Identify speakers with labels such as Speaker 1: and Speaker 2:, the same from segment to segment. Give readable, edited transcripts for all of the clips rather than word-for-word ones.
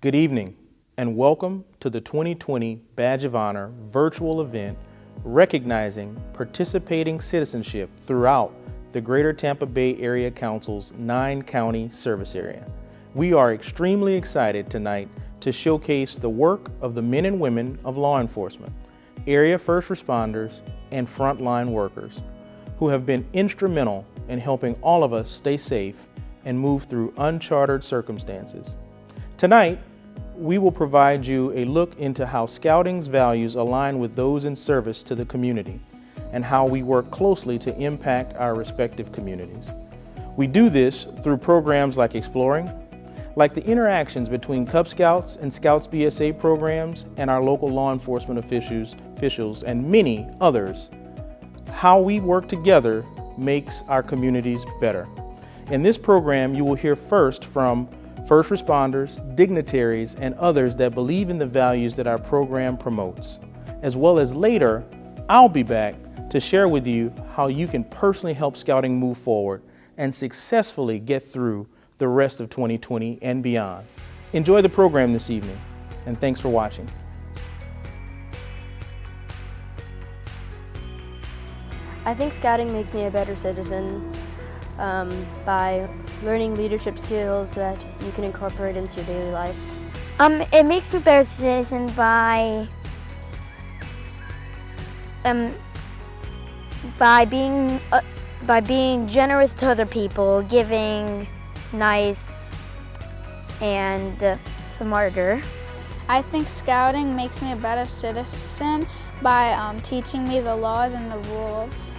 Speaker 1: Good evening, and welcome to the 2020 Badge of Honor virtual event recognizing participating citizenship throughout the Greater Tampa Bay Area Council's 9-county service area. We are extremely excited tonight to showcase the work of the men and women of law enforcement, area first responders, and frontline workers who have been instrumental in helping all of us stay safe and move through uncharted circumstances. Tonight, we will provide you a look into how Scouting's values align with those in service to the community and how we work closely to impact our respective communities. We do this through programs like Exploring, like the interactions between Cub Scouts and Scouts BSA programs and our local law enforcement officials and many others. How we work together makes our communities better. In this program, you will hear first from first responders, dignitaries, and others that believe in the values that our program promotes. As well as later, I'll be back to share with you how you can personally help Scouting move forward and successfully get through the rest of 2020 and beyond. Enjoy the program this evening, and thanks for watching.
Speaker 2: I think Scouting makes me a better citizen by learning leadership skills that you can incorporate into your daily life.
Speaker 3: It makes me a better citizen by being generous to other people, giving, nice, and smarter.
Speaker 4: I think Scouting makes me a better citizen by teaching me the laws and the rules.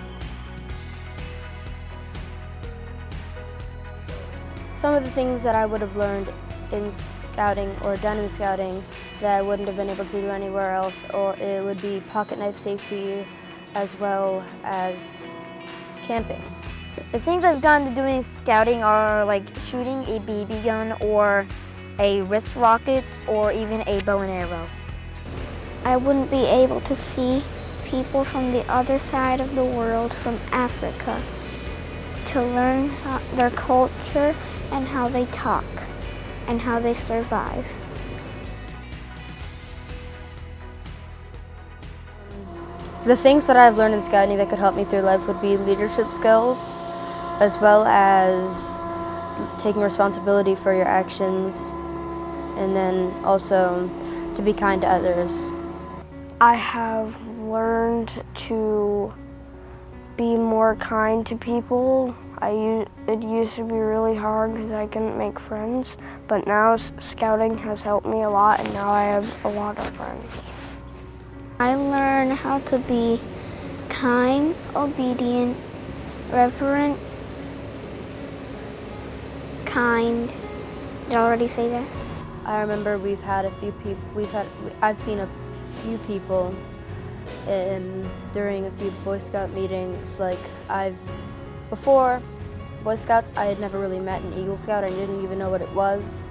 Speaker 2: Some of the things that I would have learned in Scouting or done in Scouting that I wouldn't have been able to do anywhere else, or it would be pocket knife safety as well as camping.
Speaker 3: The things I've gotten to do in Scouting are like shooting a BB gun or a wrist rocket or even a bow and arrow.
Speaker 5: I wouldn't be able to see people from the other side of the world, from Africa, to learn their culture and how they talk and how they survive.
Speaker 2: The things that I've learned in Scouting that could help me through life would be leadership skills, as well as taking responsibility for your actions, and then also to be kind to others.
Speaker 6: I have learned to be more kind to people. It used to be really hard because I couldn't make friends, but now Scouting has helped me a lot, and now I have a lot of friends.
Speaker 5: I learned how to be kind, obedient, reverent, kind. Did I already say that?
Speaker 2: I remember I've seen a few people during a few Boy Scout meetings. Before Boy Scouts, I had never really met an Eagle Scout. I didn't even know what it was.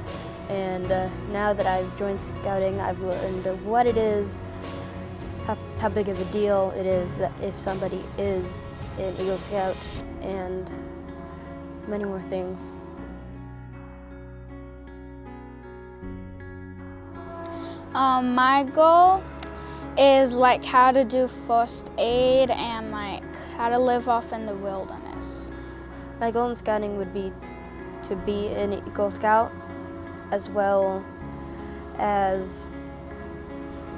Speaker 2: And now that I've joined Scouting, I've learned what it is, how big of a deal it is that if somebody is an Eagle Scout, and many more things.
Speaker 4: My goal is how to do first aid and how to live off in the wilderness.
Speaker 2: My goal in Scouting would be to be an Eagle Scout, as well as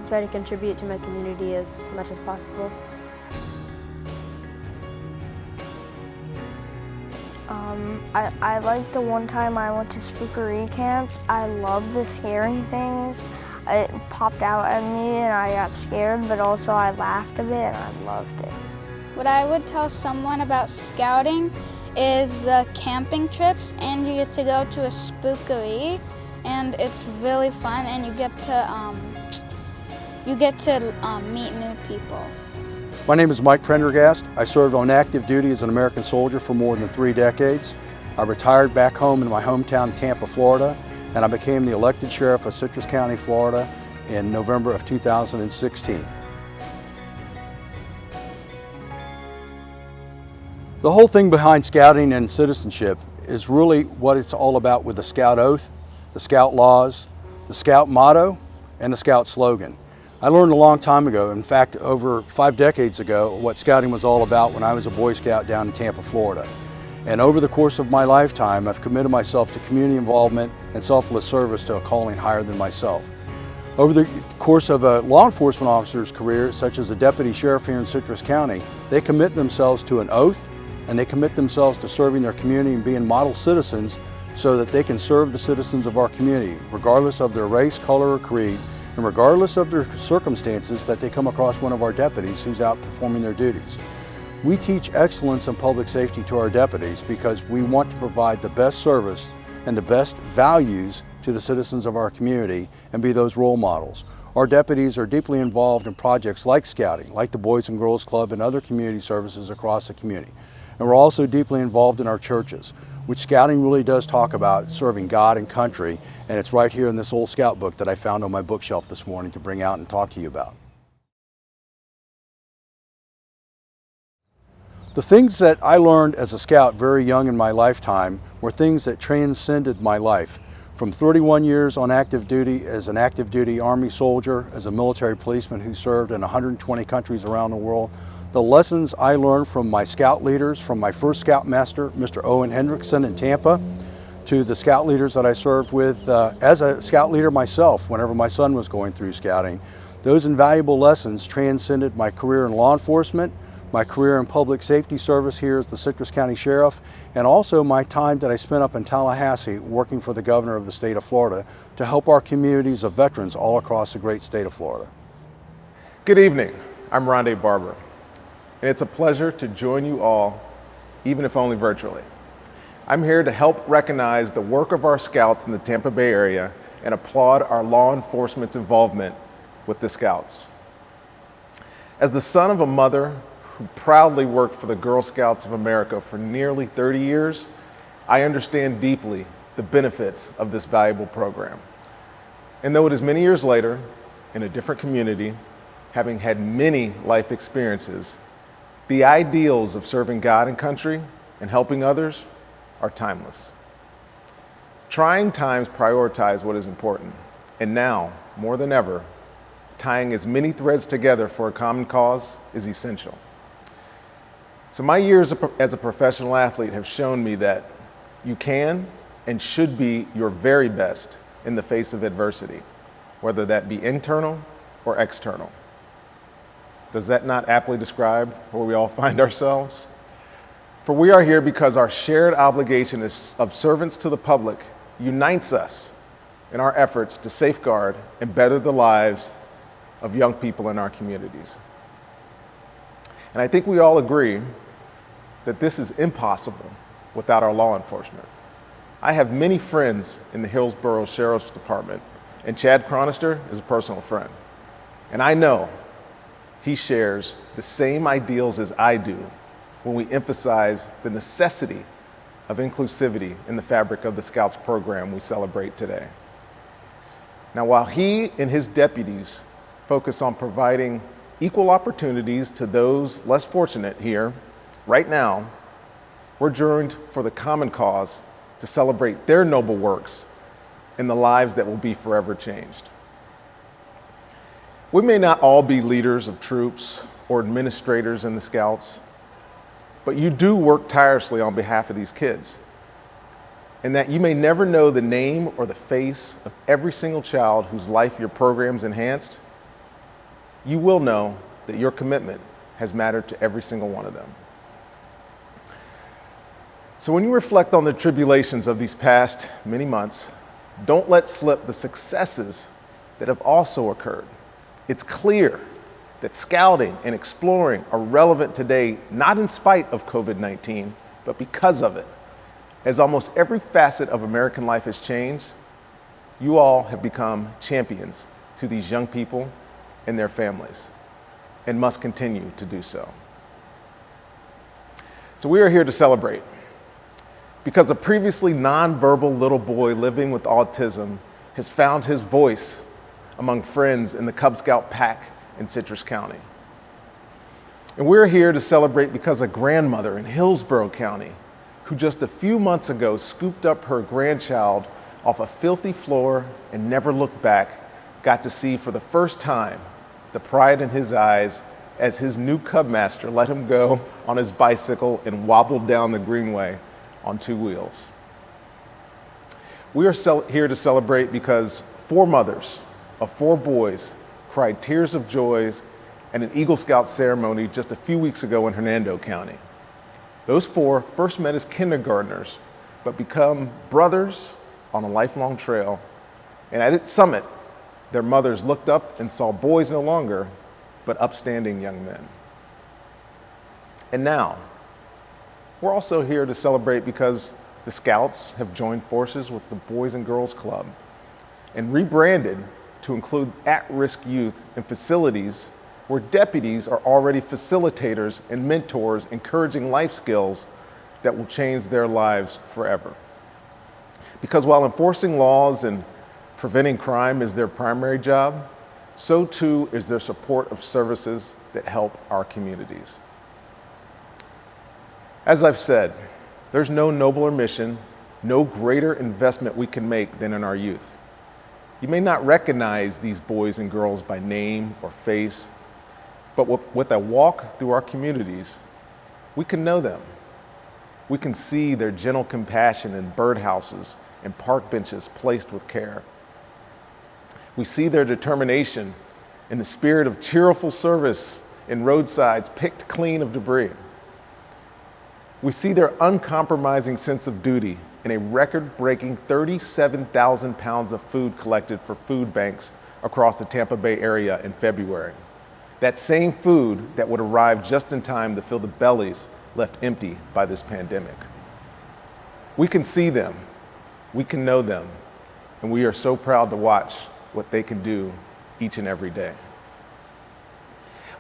Speaker 2: try to contribute to my community as much as possible.
Speaker 6: I like the one time I went to Spookery Camp. I love the scary things. It popped out at me and I got scared, but also I laughed a bit and I loved it.
Speaker 4: What I would tell someone about Scouting is the camping trips, and you get to go to a spookery, and it's really fun, and you get to meet new people.
Speaker 7: My name is Mike Prendergast. I served on active duty as an American soldier for more than 3 decades. I retired back home in my hometown, Tampa, Florida, and I became the elected sheriff of Citrus County, Florida in November of 2016. The whole thing behind Scouting and citizenship is really what it's all about with the Scout Oath, the Scout laws, the Scout motto, and the Scout slogan. I learned a long time ago, in fact over 5 decades ago, what scouting was all about when I was a Boy Scout down in Tampa, Florida. And over the course of my lifetime, I've committed myself to community involvement and selfless service to a calling higher than myself. Over the course of a law enforcement officer's career, such as a deputy sheriff here in Citrus County, they commit themselves to an oath and they commit themselves to serving their community and being model citizens so that they can serve the citizens of our community, regardless of their race, color, or creed, and regardless of their circumstances that they come across one of our deputies who's out performing their duties. We teach excellence in public safety to our deputies because we want to provide the best service and the best values to the citizens of our community and be those role models. Our deputies are deeply involved in projects like Scouting, like the Boys and Girls Club and other community services across the community. And we're also deeply involved in our churches, which Scouting really does talk about serving God and country, and it's right here in this old Scout book that I found on my bookshelf this morning to bring out and talk to you about. The things that I learned as a Scout very young in my lifetime were things that transcended my life. From 31 years on active duty as an active duty Army soldier, as a military policeman who served in 120 countries around the world, the lessons I learned from my Scout leaders, from my first Scoutmaster, Mr. Owen Hendrickson in Tampa, to the Scout leaders that I served with as a Scout leader myself whenever my son was going through Scouting, those invaluable lessons transcended my career in law enforcement, my career in public safety service here as the Citrus County Sheriff, and also my time that I spent up in Tallahassee working for the governor of the state of Florida to help our communities of veterans all across the great state of Florida.
Speaker 8: Good evening, I'm Rondé Barber, and it's a pleasure to join you all, even if only virtually. I'm here to help recognize the work of our Scouts in the Tampa Bay area and applaud our law enforcement's involvement with the Scouts. As the son of a mother who proudly worked for the Girl Scouts of America for nearly 30 years, I understand deeply the benefits of this valuable program. And though it is many years later, in a different community, having had many life experiences, the ideals of serving God and country and helping others are timeless. Trying times prioritize what is important, and now, more than ever, tying as many threads together for a common cause is essential. So my years as a professional athlete have shown me that you can and should be your very best in the face of adversity, whether that be internal or external. Does that not aptly describe where we all find ourselves? For we are here because our shared obligation of servants to the public unites us in our efforts to safeguard and better the lives of young people in our communities. And I think we all agree that this is impossible without our law enforcement. I have many friends in the Hillsborough Sheriff's Department, and Chad Chronister is a personal friend. And I know he shares the same ideals as I do when we emphasize the necessity of inclusivity in the fabric of the Scouts program we celebrate today. Now, while he and his deputies focus on providing equal opportunities to those less fortunate here, right now, we're joined for the common cause to celebrate their noble works and the lives that will be forever changed. We may not all be leaders of troops or administrators in the Scouts, but you do work tirelessly on behalf of these kids. And that you may never know the name or the face of every single child whose life your program's enhanced, you will know that your commitment has mattered to every single one of them. So when you reflect on the tribulations of these past many months, don't let slip the successes that have also occurred. It's clear that scouting and exploring are relevant today, not in spite of COVID-19, but because of it. As almost every facet of American life has changed, you all have become champions to these young people and their families, and must continue to do so. So we are here to celebrate, because a previously nonverbal little boy living with autism has found his voice among friends in the Cub Scout pack in Citrus County. And we're here to celebrate because a grandmother in Hillsborough County, who just a few months ago scooped up her grandchild off a filthy floor and never looked back, got to see for the first time the pride in his eyes as his new cub master let him go on his bicycle and wobbled down the greenway on 2 wheels. We are here to celebrate because 4 mothers of 4 boys cried tears of joy at an Eagle Scout ceremony just a few weeks ago in Hernando County. Those 4 first met as kindergartners, but become brothers on a lifelong trail. And at its summit, their mothers looked up and saw boys no longer, but upstanding young men. And now, we're also here to celebrate because the Scouts have joined forces with the Boys and Girls Club and rebranded to include at-risk youth in facilities where deputies are already facilitators and mentors, encouraging life skills that will change their lives forever. Because while enforcing laws and preventing crime is their primary job, so too is their support of services that help our communities. As I've said, there's no nobler mission, no greater investment we can make than in our youth. You may not recognize these boys and girls by name or face, but with a walk through our communities, we can know them. We can see their gentle compassion in birdhouses and park benches placed with care. We see their determination in the spirit of cheerful service in roadsides picked clean of debris. We see their uncompromising sense of duty in a record-breaking 37,000 pounds of food collected for food banks across the Tampa Bay area in February. That same food that would arrive just in time to fill the bellies left empty by this pandemic. We can see them, we can know them, and we are so proud to watch what they can do each and every day.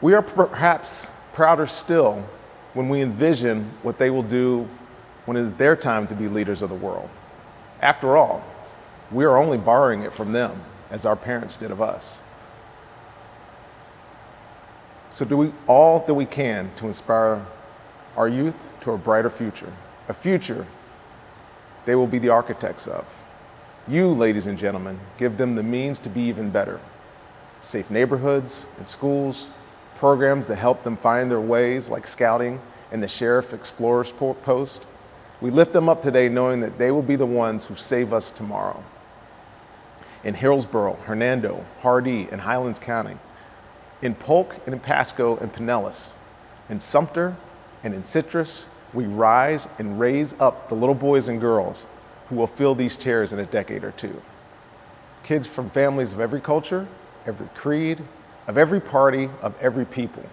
Speaker 8: We are perhaps prouder still when we envision what they will do when it is their time to be leaders of the world. After all, we are only borrowing it from them as our parents did of us. So do all that we can to inspire our youth to a brighter future, a future they will be the architects of. You, ladies and gentlemen, give them the means to be even better. Safe neighborhoods and schools, programs that help them find their ways like Scouting and the Sheriff Explorer's Post. We lift them up today knowing that they will be the ones who save us tomorrow. In Hillsborough, Hernando, Hardee, and Highlands County, in Polk and in Pasco and Pinellas, in Sumter and in Citrus, we rise and raise up the little boys and girls who will fill these chairs in a decade or two. Kids from families of every culture, every creed, of every party, of every people.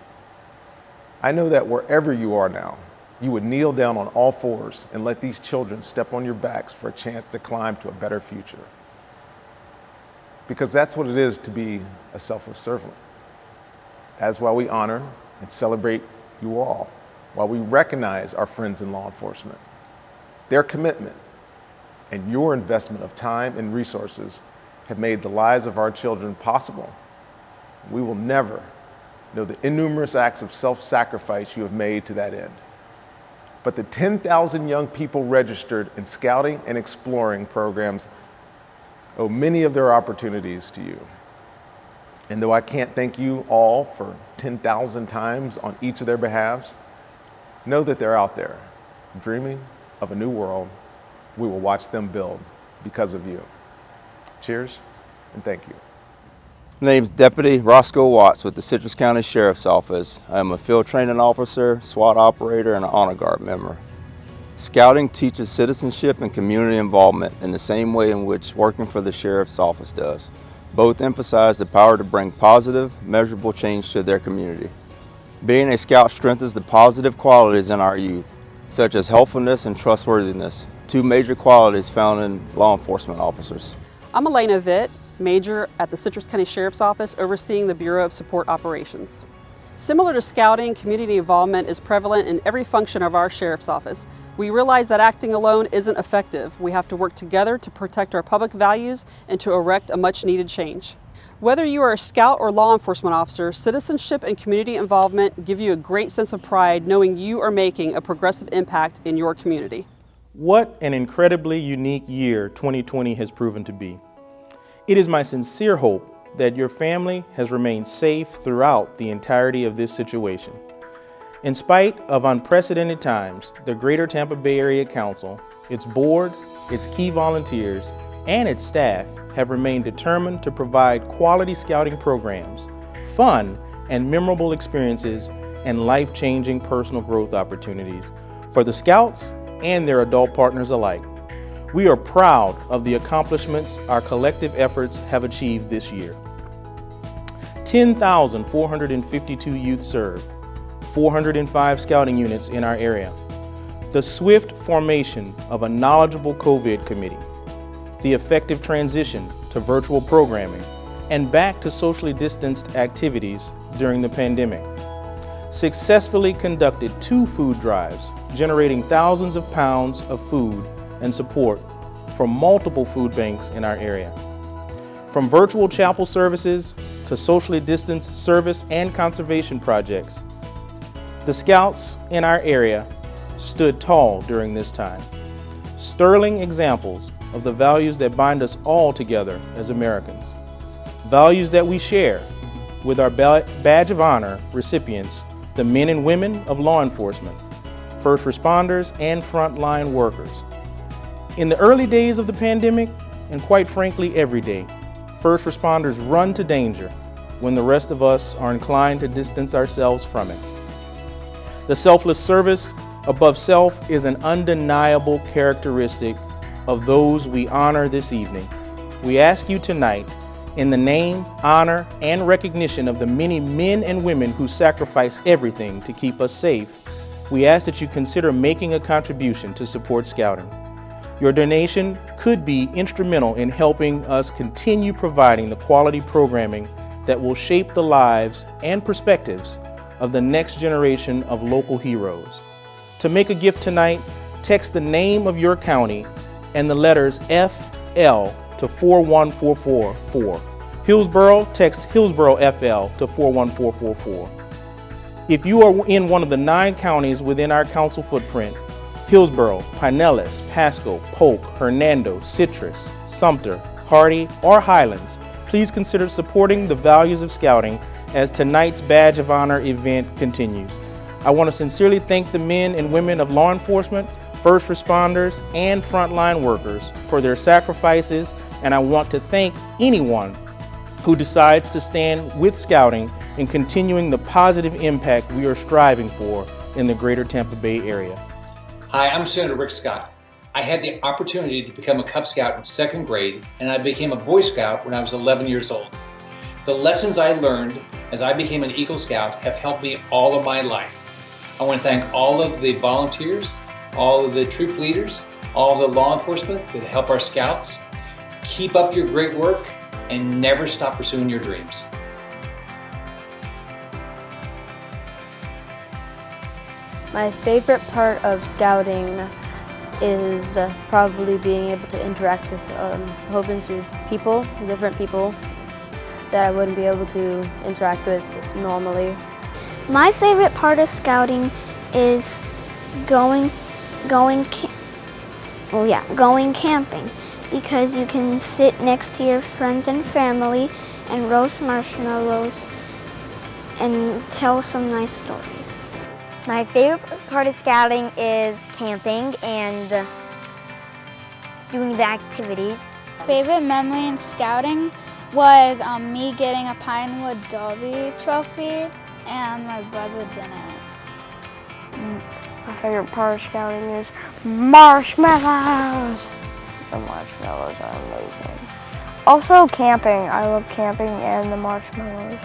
Speaker 8: I know that wherever you are now, you would kneel down on all fours and let these children step on your backs for a chance to climb to a better future. Because that's what it is to be a selfless servant. That's why we honor and celebrate you all, while we recognize our friends in law enforcement. Their commitment and your investment of time and resources have made the lives of our children possible. We will never know the innumerous acts of self-sacrifice you have made to that end. But the 10,000 young people registered in Scouting and Exploring programs owe many of their opportunities to you. And though I can't thank you all for 10,000 times on each of their behalves, know that they're out there dreaming of a new world we will watch them build because of you. Cheers and thank you.
Speaker 9: My name's Deputy Roscoe Watts with the Citrus County Sheriff's Office. I'm a field training officer, SWAT operator, and an honor guard member. Scouting teaches citizenship and community involvement in the same way in which working for the Sheriff's Office does. Both emphasize the power to bring positive, measurable change to their community. Being a Scout strengthens the positive qualities in our youth, such as helpfulness and trustworthiness, two major qualities found in law enforcement officers.
Speaker 10: I'm Elena Vitt, Major at the Citrus County Sheriff's Office, overseeing the Bureau of Support Operations. Similar to Scouting, community involvement is prevalent in every function of our Sheriff's Office. We realize that acting alone isn't effective. We have to work together to protect our public values and to erect a much-needed change. Whether you are a Scout or law enforcement officer, citizenship and community involvement give you a great sense of pride knowing you are making a progressive impact in your community.
Speaker 1: What an incredibly unique year 2020 has proven to be. It is my sincere hope that your family has remained safe throughout the entirety of this situation. In spite of unprecedented times, the Greater Tampa Bay Area Council, its board, its key volunteers, and its staff have remained determined to provide quality scouting programs, fun and memorable experiences, and life-changing personal growth opportunities for the Scouts and their adult partners alike. We are proud of the accomplishments our collective efforts have achieved this year. 10,452 youth served, 405 scouting units in our area, the swift formation of a knowledgeable COVID committee, the effective transition to virtual programming, and back to socially distanced activities during the pandemic. Successfully conducted 2 food drives, generating thousands of pounds of food and support from multiple food banks in our area. From virtual chapel services to socially distanced service and conservation projects, the Scouts in our area stood tall during this time. Sterling examples of the values that bind us all together as Americans. Values that we share with our Badge of Honor recipients, the men and women of law enforcement, first responders, and frontline workers. In the early days of the pandemic, and quite frankly every day, first responders run to danger when the rest of us are inclined to distance ourselves from it. The selfless service above self is an undeniable characteristic of those we honor this evening. We ask you tonight, in the name, honor, and recognition of the many men and women who sacrifice everything to keep us safe, we ask that you consider making a contribution to support Scouting. Your donation could be instrumental in helping us continue providing the quality programming that will shape the lives and perspectives of the next generation of local heroes. To make a gift tonight, text the name of your county and the letters FL to 41444. Hillsborough, text Hillsborough FL to 41444. If you are in one of the 9 counties within our council footprint, Hillsborough, Pinellas, Pasco, Polk, Hernando, Citrus, Sumter, Hardy, or Highlands, please consider supporting the values of Scouting as tonight's Badge of Honor event continues. I want to sincerely thank the men and women of law enforcement, first responders, and frontline workers for their sacrifices, and I want to thank anyone who decides to stand with Scouting in continuing the positive impact we are striving for in the Greater Tampa Bay area.
Speaker 11: Hi, I'm Senator Rick Scott. I had the opportunity to become a Cub Scout in 2nd grade, and I became a Boy Scout when I was 11 years old. The lessons I learned as I became an Eagle Scout have helped me all of my life. I want to thank all of the volunteers, all of the troop leaders, all of the law enforcement that help our Scouts. Keep up your great work and never stop pursuing your dreams.
Speaker 2: My favorite part of Scouting is probably being able to interact with a whole bunch of people, different people that I wouldn't be able to interact with normally.
Speaker 5: My favorite part of Scouting is going camping, because you can sit next to your friends and family and roast marshmallows and tell some nice stories.
Speaker 3: My favorite part of Scouting is camping and doing the activities.
Speaker 4: Favorite memory in Scouting was me getting a Pinewood Derby trophy, and my brother didn't.
Speaker 6: My favorite part of Scouting is marshmallows. The marshmallows are amazing. Also camping. I love camping and the marshmallows.